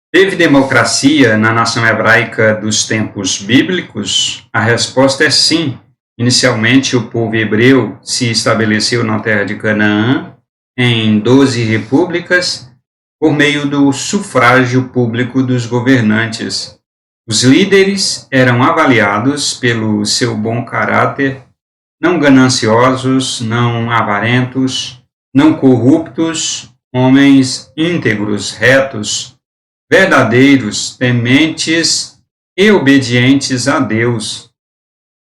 Teve democracia na nação hebraica dos tempos bíblicos? A resposta é sim. Inicialmente, o povo hebreu se estabeleceu na terra de Canaã em 12 repúblicas por meio do sufrágio público dos governantes. Os líderes eram avaliados pelo seu bom caráter, não gananciosos, não avarentos, não corruptos, homens íntegros, retos, verdadeiros, tementes e obedientes a Deus.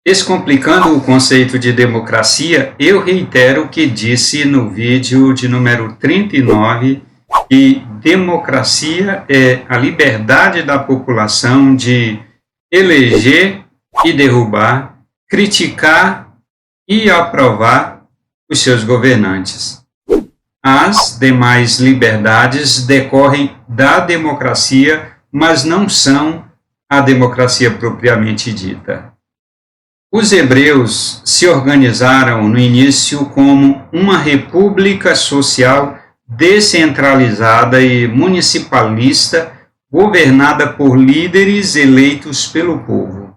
Descomplicando o conceito de democracia, eu reitero o que disse no vídeo de número 39, que democracia é a liberdade da população de eleger e derrubar, criticar e aprovar os seus governantes. As demais liberdades decorrem da democracia, mas não são a democracia propriamente dita. Os hebreus se organizaram no início como uma república social descentralizada e municipalista, governada por líderes eleitos pelo povo.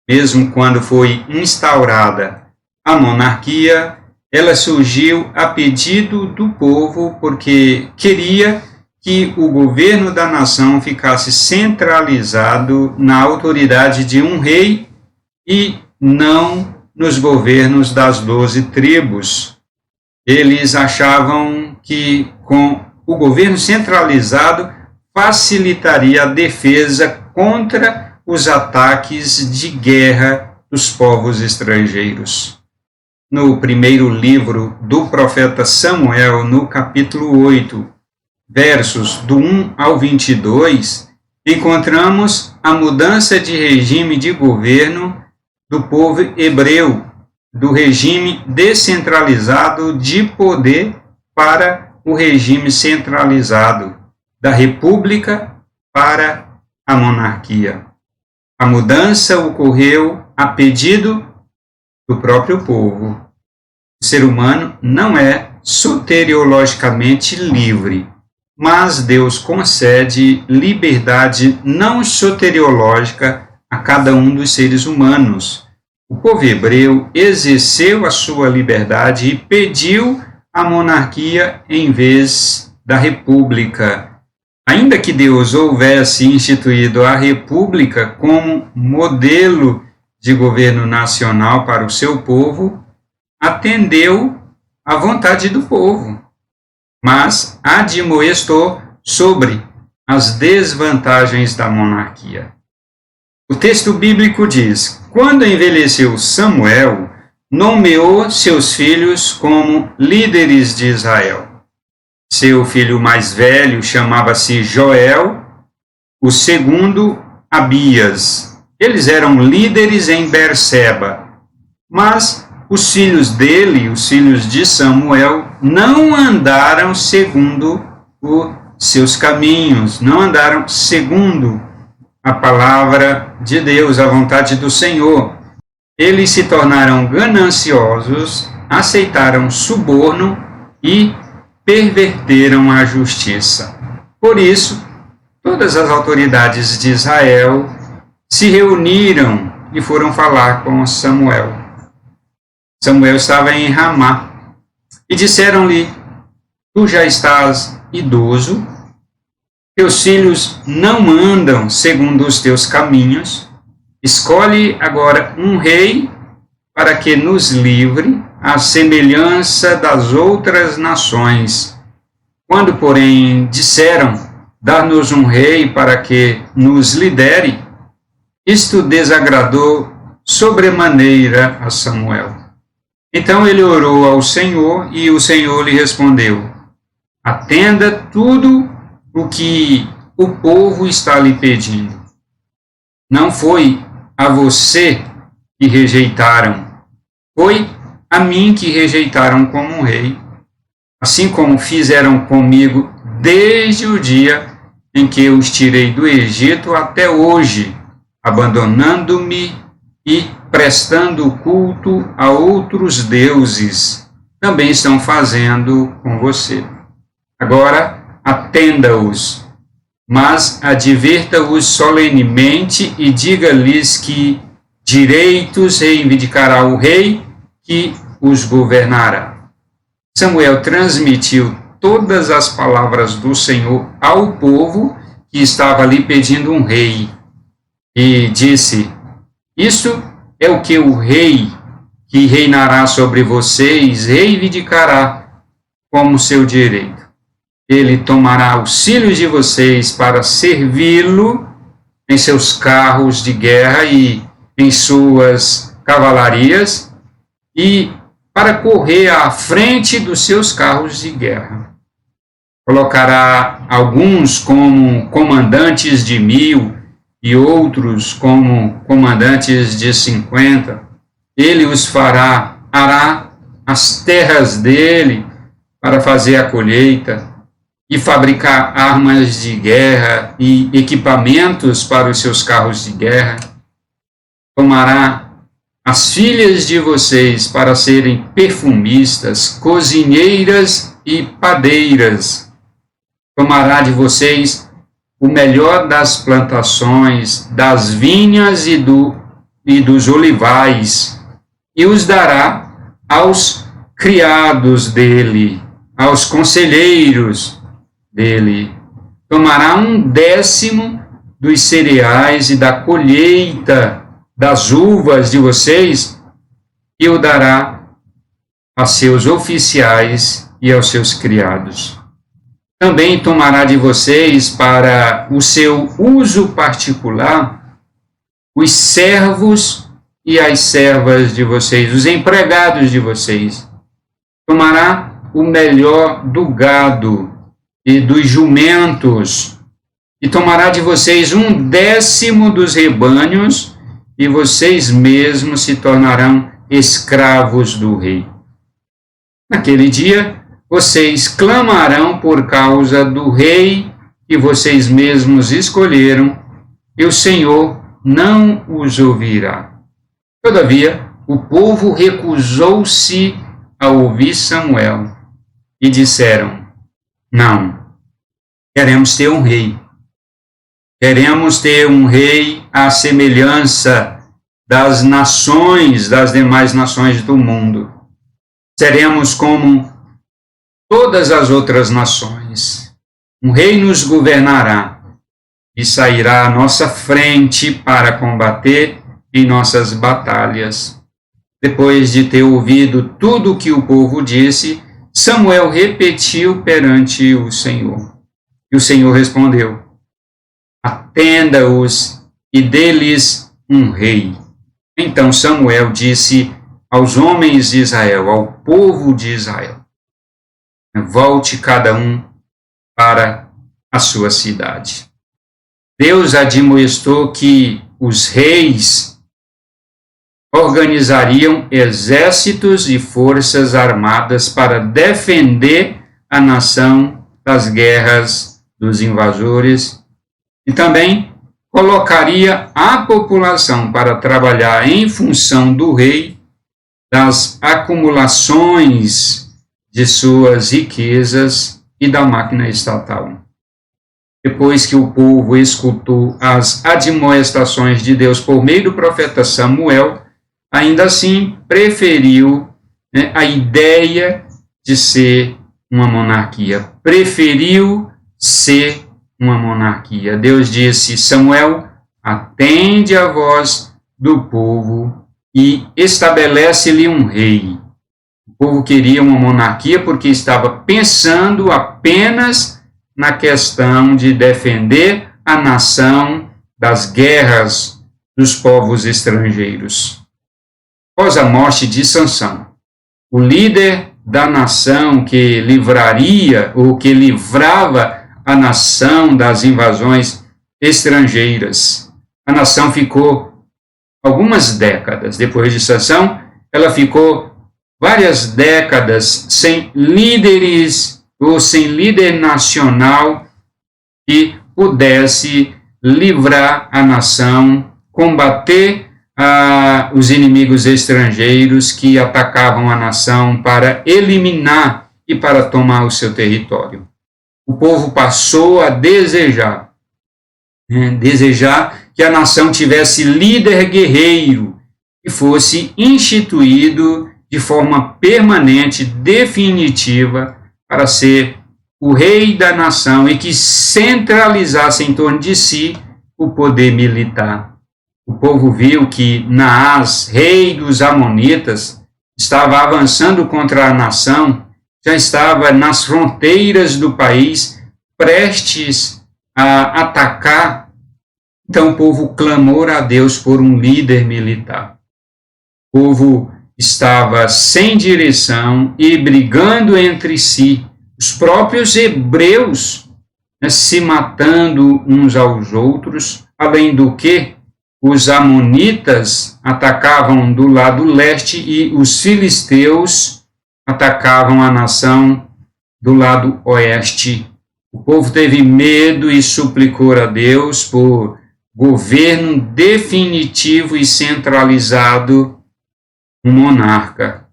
Mesmo quando foi instaurada a monarquia, ela surgiu a pedido do povo porque queria que o governo da nação ficasse centralizado na autoridade de um rei e não nos governos das 12 tribos. Eles achavam que com o governo centralizado facilitaria a defesa contra os ataques de guerra dos povos estrangeiros. No primeiro livro do profeta Samuel, no capítulo 8, versos do 1 ao 22, encontramos a mudança de regime de governo do povo hebreu, do regime descentralizado de poder para o regime centralizado, da república para a monarquia. A mudança ocorreu a pedido do próprio povo. O ser humano não é soteriologicamente livre, mas Deus concede liberdade não soteriológica a cada um dos seres humanos. O povo hebreu exerceu a sua liberdade e pediu a monarquia em vez da república. Ainda que Deus houvesse instituído a república como modelo de governo nacional para o seu povo, atendeu à vontade do povo, mas admoestou sobre as desvantagens da monarquia. O texto bíblico diz: quando envelheceu Samuel, nomeou seus filhos como líderes de Israel. Seu filho mais velho chamava-se Joel, o segundo Abias. Eles eram líderes em Berseba, mas os filhos dele, os filhos de Samuel, não andaram segundo os seus caminhos, não andaram segundo a palavra de Deus, a vontade do Senhor. Eles se tornaram gananciosos, aceitaram suborno e perverteram a justiça. Por isso, todas as autoridades de Israel se reuniram e foram falar com Samuel. Samuel estava em Ramá e disseram-lhe: tu já estás idoso, teus filhos não andam segundo os teus caminhos, escolhe agora um rei para que nos livre à semelhança das outras nações. Quando, porém, disseram: dá-nos um rei para que nos lidere, isto desagradou sobremaneira a Samuel. Então ele orou ao Senhor e o Senhor lhe respondeu: atenda tudo o que o povo está lhe pedindo. Não foi a você que rejeitaram, foi a mim que rejeitaram como um rei, assim como fizeram comigo desde o dia em que eu os tirei do Egito até hoje, abandonando-me e prestando culto a outros deuses. Também estão fazendo com você. Agora, atenda-os. mas adverta-os solenemente e diga-lhes que direitos reivindicará o rei que os governará. Samuel transmitiu todas as palavras do Senhor ao povo que estava ali pedindo um rei. E disse: isto é o que o rei que reinará sobre vocês reivindicará como seu direito. Ele tomará auxílio de vocês para servi-lo em seus carros de guerra e em suas cavalarias e para correr à frente dos seus carros de guerra. Colocará alguns como comandantes de 1000 e outros como comandantes de 50. Ele os ará as terras dele para fazer a colheita e fabricar armas de guerra e equipamentos para os seus carros de guerra. Tomará as filhas de vocês para serem perfumistas, cozinheiras e padeiras. Tomará de vocês o melhor das plantações, das vinhas e dos olivais, e os dará aos criados dele, aos conselheiros dele. Tomará 1/10 dos cereais e da colheita das uvas de vocês e o dará a seus oficiais e aos seus criados. Também tomará de vocês para o seu uso particular os servos e as servas de vocês, os empregados de vocês. Tomará o melhor do gado e dos jumentos, e tomará de vocês 1/10 dos rebanhos, e vocês mesmos se tornarão escravos do rei. Naquele dia, vocês clamarão por causa do rei que vocês mesmos escolheram, e o Senhor não os ouvirá. Todavia, o povo recusou-se a ouvir Samuel, e disseram: não, queremos ter um rei. Queremos ter um rei à semelhança das nações, das demais nações do mundo. Seremos como todas as outras nações. Um rei nos governará e sairá à nossa frente para combater em nossas batalhas. Depois de ter ouvido tudo o que o povo disse, Samuel repetiu perante o Senhor. E o Senhor respondeu: atenda-os e dê-lhes um rei. Então Samuel disse aos homens de Israel, ao povo de Israel: volte cada um para a sua cidade. Deus admoestou que os reis organizariam exércitos e forças armadas para defender a nação das guerras dos invasores e também colocaria a população para trabalhar em função do rei, das acumulações de suas riquezas e da máquina estatal. Depois que o povo escutou as admoestações de Deus por meio do profeta Samuel, ainda assim preferiu a ideia de ser uma monarquia. Preferiu ser uma monarquia. Deus disse: Samuel, atende a voz do povo e estabelece-lhe um rei. O povo queria uma monarquia porque estava pensando apenas na questão de defender a nação das guerras dos povos estrangeiros. Após a morte de Sansão, o líder da nação que livraria ou que livrava a nação das invasões estrangeiras, a nação ficou algumas décadas. Depois de Sansão, ela ficou várias décadas sem líderes ou sem líder nacional que pudesse livrar a nação, combater os inimigos estrangeiros que atacavam a nação para eliminar e para tomar o seu território. O povo passou a desejar desejar que a nação tivesse líder guerreiro e fosse instituído de forma permanente, definitiva, para ser o rei da nação e que centralizasse em torno de si o poder militar. O povo viu que Naás, rei dos Amonitas, estava avançando contra a nação, já estava nas fronteiras do país, prestes a atacar. Então o povo clamou a Deus por um líder militar. O povo estava sem direção e brigando entre si. Os próprios hebreus, se matando uns aos outros, além do que os amonitas atacavam do lado leste e os filisteus atacavam a nação do lado oeste. O povo teve medo e suplicou a Deus por governo definitivo e centralizado, um monarca.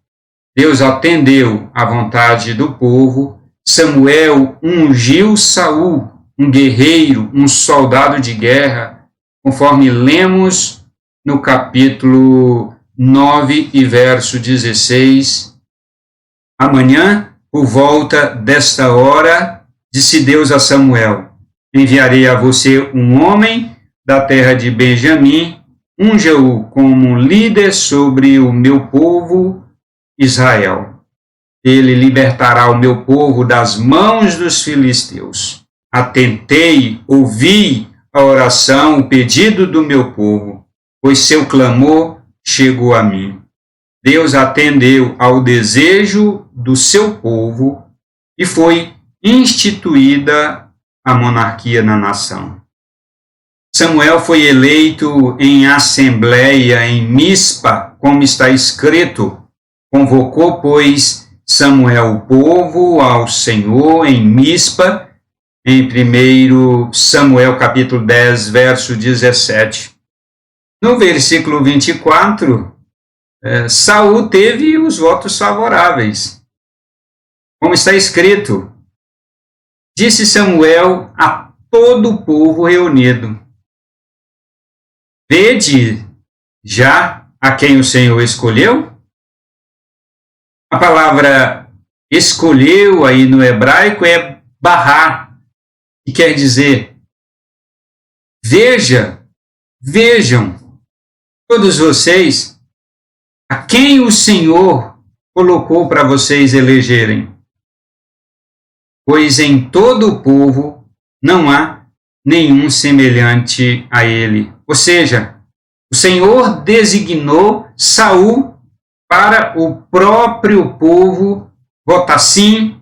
Deus atendeu à vontade do povo. Samuel ungiu Saul, um guerreiro, um soldado de guerra, conforme lemos no capítulo 9 e verso 16. Amanhã, por volta desta hora, disse Deus a Samuel: enviarei a você um homem da terra de Benjamim, unja-o como líder sobre o meu povo Israel. Ele libertará o meu povo das mãos dos filisteus. Atentei, ouvi a oração, o pedido do meu povo, pois seu clamor chegou a mim. Deus atendeu ao desejo do seu povo e foi instituída a monarquia na nação. Samuel foi eleito em assembleia em Mispa, como está escrito. Convocou, pois, Samuel o povo ao Senhor em Mispa, em 1 Samuel capítulo 10, verso 17. No versículo 24, Saul teve os votos favoráveis. Como está escrito, disse Samuel a todo o povo reunido: vede já a quem o Senhor escolheu? A palavra escolheu aí no hebraico é barrar, que quer dizer vejam, todos vocês, a quem o Senhor colocou para vocês elegerem. Pois em todo o povo não há nenhum semelhante a ele. Ou seja, o Senhor designou Saul para o próprio povo votar sim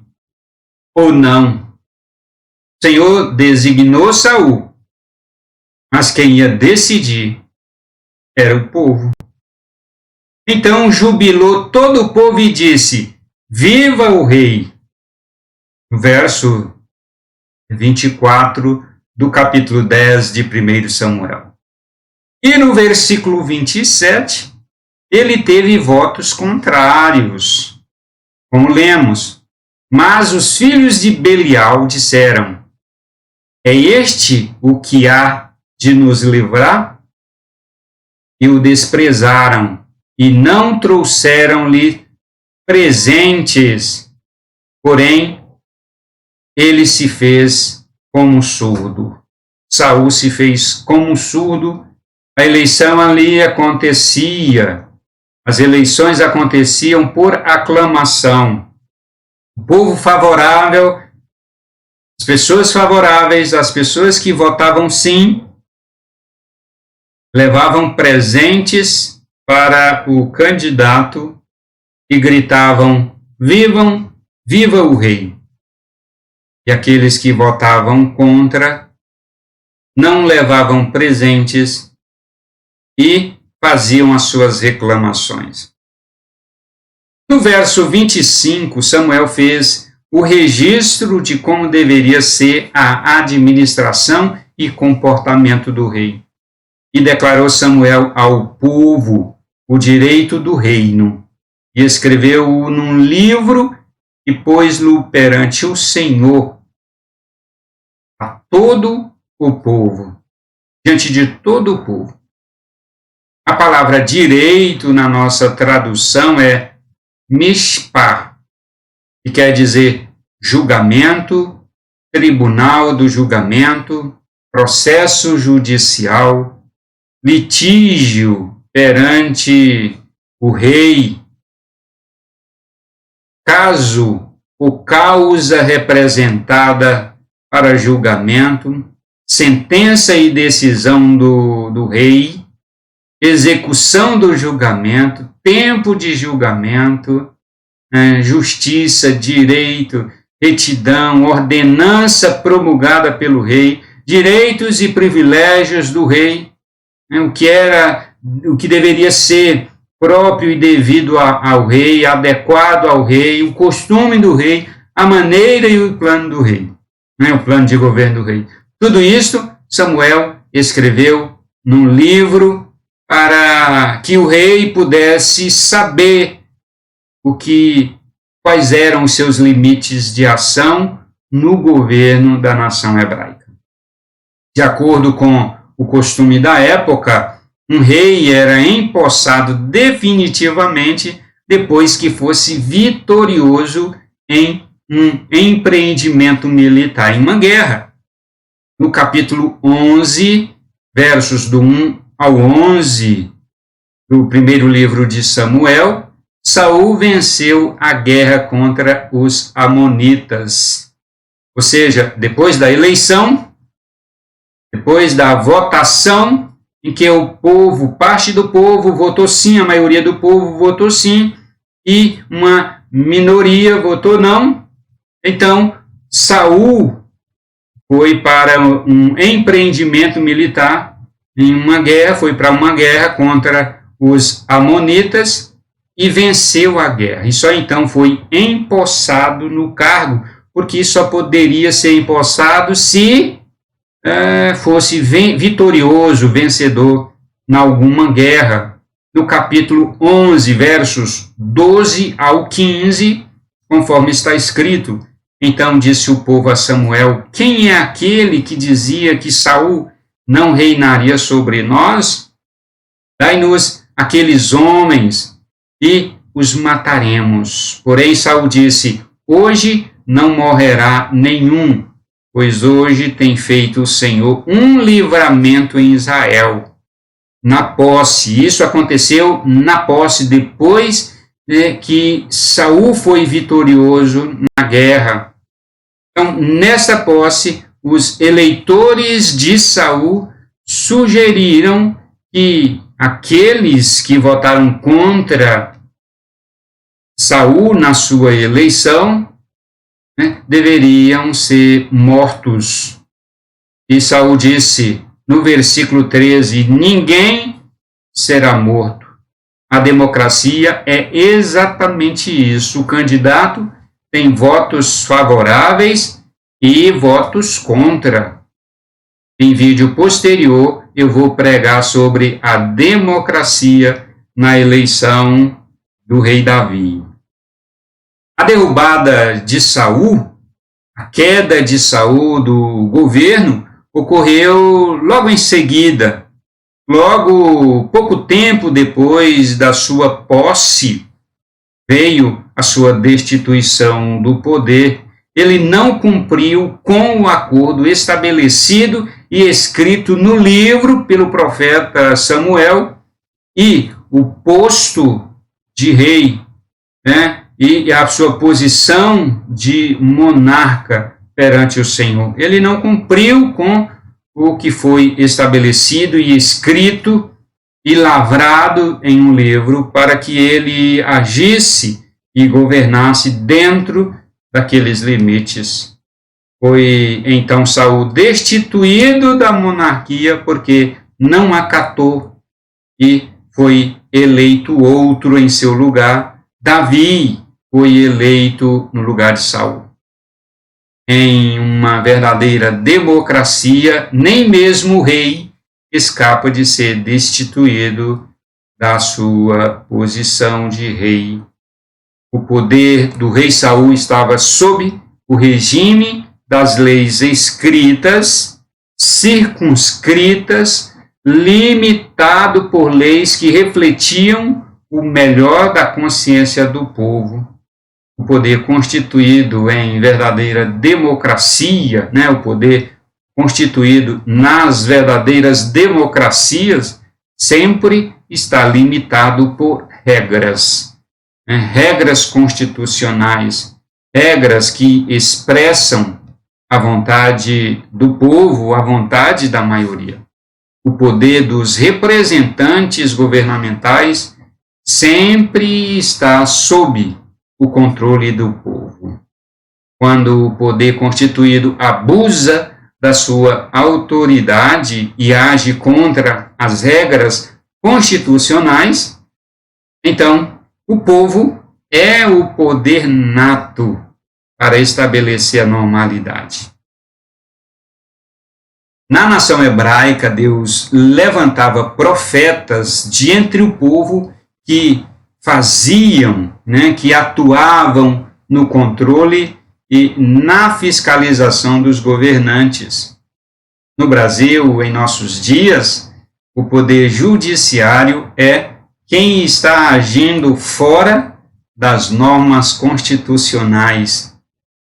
ou não. O Senhor designou Saul, mas quem ia decidir era o povo. Então jubilou todo o povo e disse: viva o rei! No verso 24 do capítulo 10 de 1 Samuel. E no versículo 27, ele teve votos contrários. Como lemos: mas os filhos de Belial disseram: é este o que há de nos livrar? E o desprezaram, e não trouxeram-lhe presentes. Porém, ele se fez como surdo. Saul se fez como surdo. A eleição ali acontecia. As eleições aconteciam por aclamação. O povo favorável, as pessoas favoráveis, as pessoas que votavam sim, levavam presentes para o candidato e gritavam: viva o rei! E aqueles que votavam contra não levavam presentes e faziam as suas reclamações. No verso 25, Samuel fez o registro de como deveria ser a administração e comportamento do rei. E declarou Samuel ao povo o direito do reino, e escreveu-o num livro e pôs-lo perante o Senhor a todo o povo. diante de todo o povo. A palavra direito na nossa tradução é mishpah, que quer dizer julgamento, tribunal do julgamento, processo judicial, litígio perante o rei, caso ou causa representada para julgamento, sentença e decisão do rei, execução do julgamento, tempo de julgamento, justiça, direito, retidão, ordenança promulgada pelo rei, direitos e privilégios do rei, o que deveria ser próprio e devido ao rei, adequado ao rei, o costume do rei, a maneira e o plano do rei, o plano de governo do rei. Tudo isso Samuel escreveu num livro para que o rei pudesse saber quais eram os seus limites de ação no governo da nação hebraica. De acordo com o costume da época, um rei era empossado definitivamente depois que fosse vitorioso em um empreendimento militar, em uma guerra. No capítulo 11, versos do 1 ao 11 do primeiro livro de Samuel, Saul venceu a guerra contra os amonitas. Ou seja, depois da eleição, depois da votação, em que o povo, parte do povo votou sim, a maioria do povo votou sim, e uma minoria votou não. Então, Saul foi para um empreendimento militar, foi para uma guerra contra os amonitas e venceu a guerra. E só então foi empossado no cargo, porque só poderia ser empossado se fosse vitorioso, vencedor em alguma guerra. No capítulo 11, versos 12 ao 15, conforme está escrito: então disse o povo a Samuel: quem é aquele que dizia que Saul não reinaria sobre nós? Dai-nos aqueles homens e os mataremos. Porém Saul disse: hoje não morrerá nenhum, pois hoje tem feito o Senhor um livramento em Israel. Na posse, isso aconteceu na posse, depois que Saul foi vitorioso na guerra. Então, nessa posse, os eleitores de Saul sugeriram que aqueles que votaram contra Saul na sua eleição deveriam ser mortos. E Saul disse no versículo 13: ninguém será morto. A democracia é exatamente isso. O candidato tem votos favoráveis e votos contra. Em vídeo posterior, eu vou pregar sobre a democracia na eleição do rei Davi. A derrubada de Saul, a queda de Saul do governo, ocorreu logo em seguida. Logo, pouco tempo depois da sua posse, veio a sua destituição do poder. Ele não cumpriu com o acordo estabelecido e escrito no livro pelo profeta Samuel, e o posto de rei, e a sua posição de monarca perante o Senhor. Ele não cumpriu com o que foi estabelecido e escrito e lavrado em um livro para que ele agisse e governasse dentro daqueles limites. Foi então Saul destituído da monarquia porque não acatou, e foi eleito outro em seu lugar. Davi foi eleito no lugar de Saul. Em uma verdadeira democracia, nem mesmo o rei escapa de ser destituído da sua posição de rei. O poder do rei Saul estava sob o regime das leis escritas, circunscritas, limitado por leis que refletiam o melhor da consciência do povo. O poder constituído em verdadeira democracia, né, o poder constituído nas verdadeiras democracias, sempre está limitado por regras, né, regras constitucionais, regras que expressam a vontade do povo, a vontade da maioria. O poder dos representantes governamentais sempre está sob o controle do povo. Quando o poder constituído abusa da sua autoridade e age contra as regras constitucionais, então o povo é o poder nato para estabelecer a normalidade. Na nação hebraica, Deus levantava profetas de entre o povo que faziam, né, que atuavam no controle e na fiscalização dos governantes. No Brasil, em nossos dias, o poder judiciário é quem está agindo fora das normas constitucionais.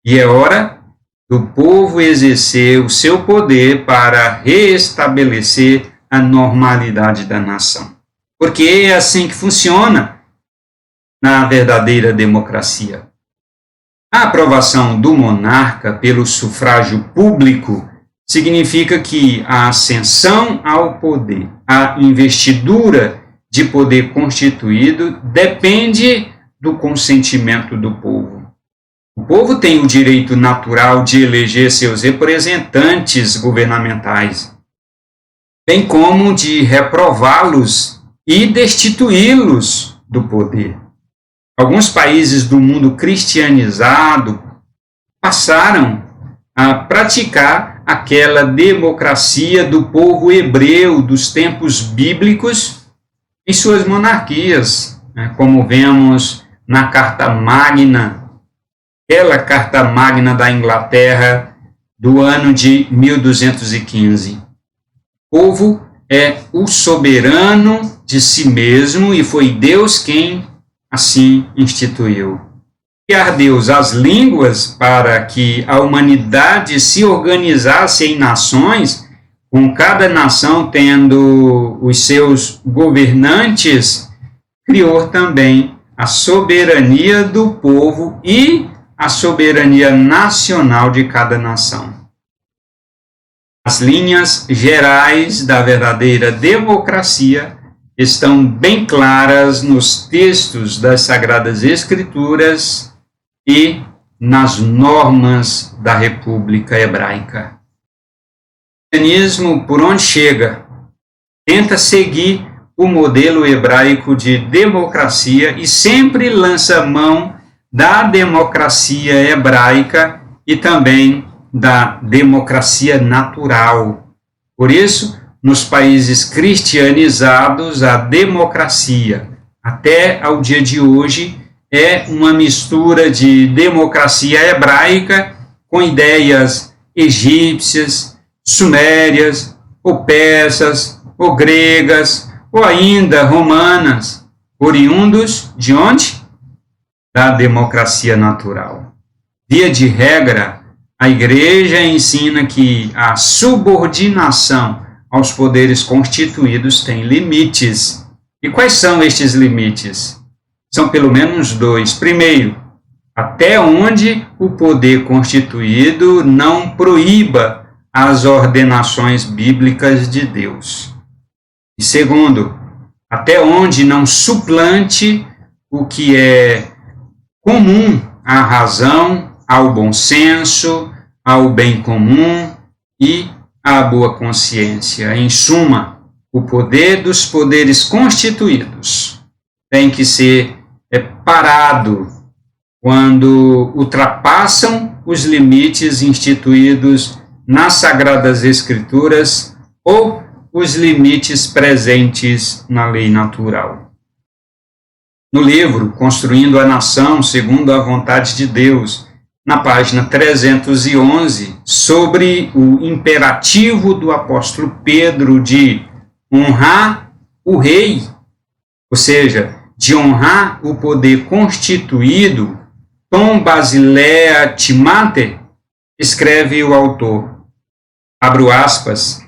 E é hora do povo exercer o seu poder para restabelecer a normalidade da nação. Porque é assim que funciona na verdadeira democracia. A aprovação do monarca pelo sufrágio público significa que a ascensão ao poder, a investidura de poder constituído depende do consentimento do povo. O povo tem o direito natural de eleger seus representantes governamentais, bem como de reprová-los e destituí-los do poder. Alguns países do mundo cristianizado passaram a praticar aquela democracia do povo hebreu dos tempos bíblicos em suas monarquias, né, como vemos na Carta Magna, aquela Carta Magna da Inglaterra do ano de 1215. O povo é o soberano de si mesmo e foi Deus quem assim instituiu. Criar Deus as línguas para que a humanidade se organizasse em nações, com cada nação tendo os seus governantes, criou também a soberania do povo e a soberania nacional de cada nação. As linhas gerais da verdadeira democracia estão bem claras nos textos das Sagradas Escrituras e nas normas da República Hebraica. O cristianismo, por onde chega, tenta seguir o modelo hebraico de democracia e sempre lança mão da democracia hebraica e também da democracia natural. Por isso, nos países cristianizados, a democracia, até ao dia de hoje, é uma mistura de democracia hebraica com ideias egípcias, sumérias, ou persas, ou gregas, ou ainda romanas, oriundos de onde? Da democracia natural. Via de regra, a Igreja ensina que a subordinação aos poderes constituídos tem limites. E quais são estes limites? São pelo menos dois. Primeiro, até onde o poder constituído não proíba as ordenações bíblicas de Deus. E segundo, até onde não suplante o que é comum à razão, ao bom senso, ao bem comum e à boa consciência. Em suma, o poder dos poderes constituídos tem que ser parado quando ultrapassam os limites instituídos nas Sagradas Escrituras ou os limites presentes na lei natural. No livro Construindo a Nação segundo a Vontade de Deus, na página 311, sobre o imperativo do apóstolo Pedro de honrar o rei, ou seja, de honrar o poder constituído. Tom Basilea Timate, escreve o autor, abro aspas,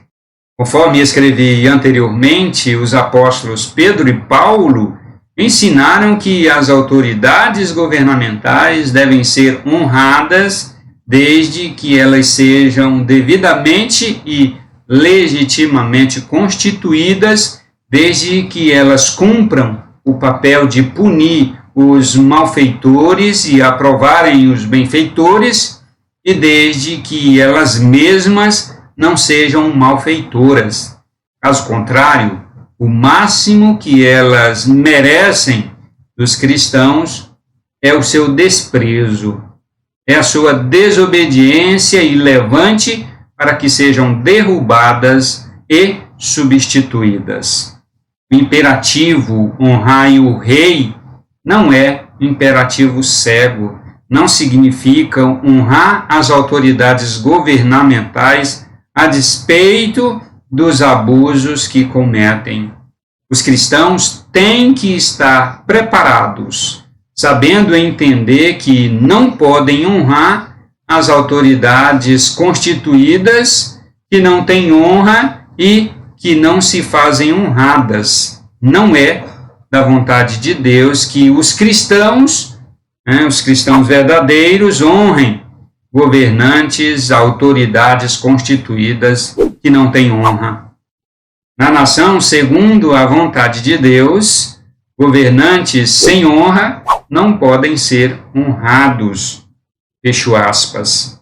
conforme escrevi anteriormente, os apóstolos Pedro e Paulo ensinaram que as autoridades governamentais devem ser honradas desde que elas sejam devidamente e legitimamente constituídas, desde que elas cumpram o papel de punir os malfeitores e aprovarem os benfeitores, e desde que elas mesmas não sejam malfeitoras. Caso contrário, o máximo que elas merecem dos cristãos é o seu desprezo, é a sua desobediência e levante para que sejam derrubadas e substituídas. O imperativo honrai o rei não é imperativo cego, não significa honrar as autoridades governamentais a despeito dos abusos que cometem. Os cristãos têm que estar preparados, sabendo entender que não podem honrar as autoridades constituídas, que não têm honra e que não se fazem honradas. Não é da vontade de Deus que os cristãos verdadeiros, honrem governantes, autoridades constituídas que não têm honra. Na nação, segundo a vontade de Deus, governantes sem honra não podem ser honrados. Fecho aspas.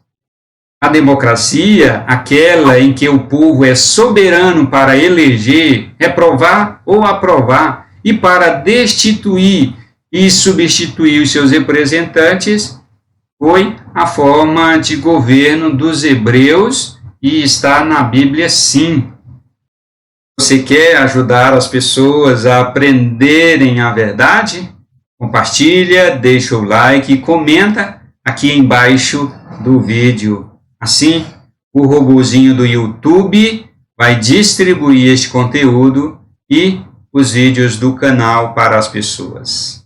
A democracia, aquela em que o povo é soberano para eleger, reprovar ou aprovar e para destituir e substituir os seus representantes, foi a forma de governo dos hebreus e está na Bíblia, sim. Você quer ajudar as pessoas a aprenderem a verdade? Compartilha, deixa o like e comenta aqui embaixo do vídeo. Assim, o robozinho do YouTube vai distribuir este conteúdo e os vídeos do canal para as pessoas.